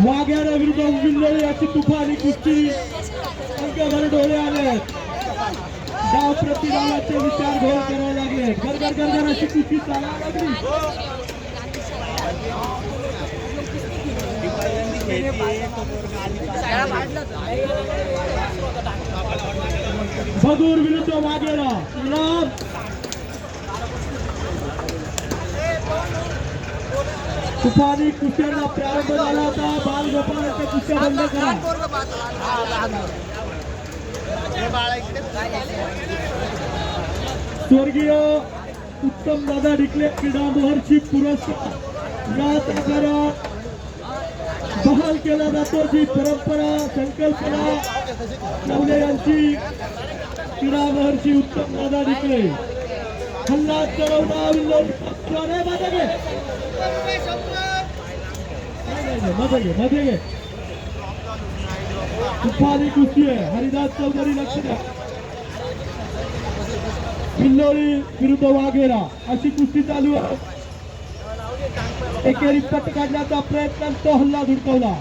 वाघ्याला विरुद्ध विल्लोळी अशी तुफानी कुस्ती अंगावर डोळे आले. डाव प्रतिडावाचे विचार घोळ करावे लागले. गरगर गरगर अशी कुस्ती चालायला लागली. भगूर विरुद्ध वाघेरा. तुफानी कुस्त्यांना प्रारंभ झाला होता. बालगोपाळाच्या कुस्त्या बंद करा. स्वर्गीय उत्तम दादा डिकले क्रीडा महर्षी पुरस्कार या प्रकारात बहाल केला जातो. जी परंपरा संकल्पना नवले यांची क्रीडा महर्षी उत्तम दादा डिकले हल्ला चढवला. मध्ये घे. तुफानी कुस्ती आहे. हरिदास चौधरी लक्ष द्या. विल्लोळी विरुद्ध वाघेरा अशी कुस्ती चालू आहे. एकेरी पट काढण्याचा प्रयत्न, तो हल्ला धुडकवला.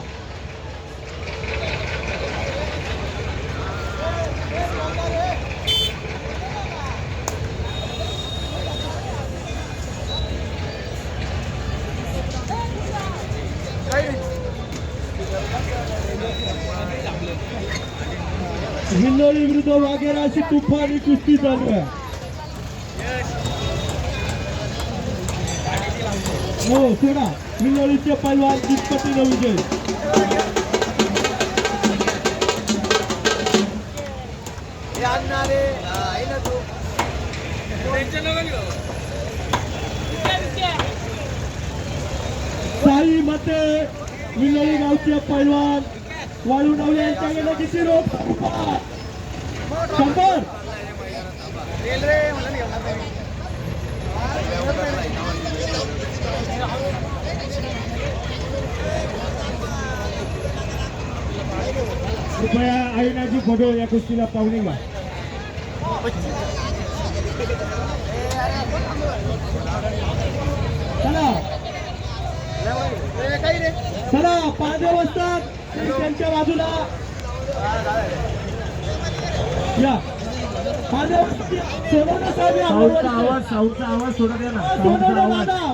विल्लोळी विरुद्ध वाघेरा अशी तुफानी कुस्ती चालू आहे. हो सोडा. विल्लोळीचे पैलवान जितपतीने विजय. साई मते विल्लोळी गावचे पैलवान वाळू नवले यांच्या गेले किती रोप 100. कृपया आईनाची फोटो या कुस्तीला पाहुणे घ्या. चला चला 5 वाजता त्यांच्या बाजूला या. साऊचा आवाज सोडा द्या ना.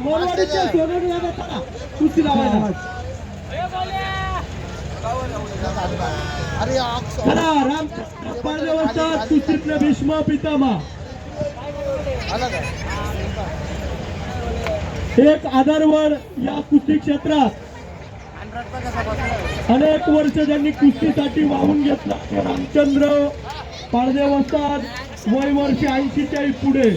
मोरवाडीच्या सोनवणे दादा कुस्ती लावायला. चला राम 5 वाजता कुस्तीतले भीष्म पितामह. एक आधारवर या कुस्ती क्षेत्रात अनेक वर्ष ज्यांनी कुस्तीसाठी वाहून घेतला रामचंद्र पारदे वस्ताद. वय वर्ष 80च्या पुढे.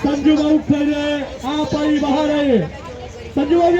संजू भाऊ खैरे हा पायी बहार आहे. संजू भाऊ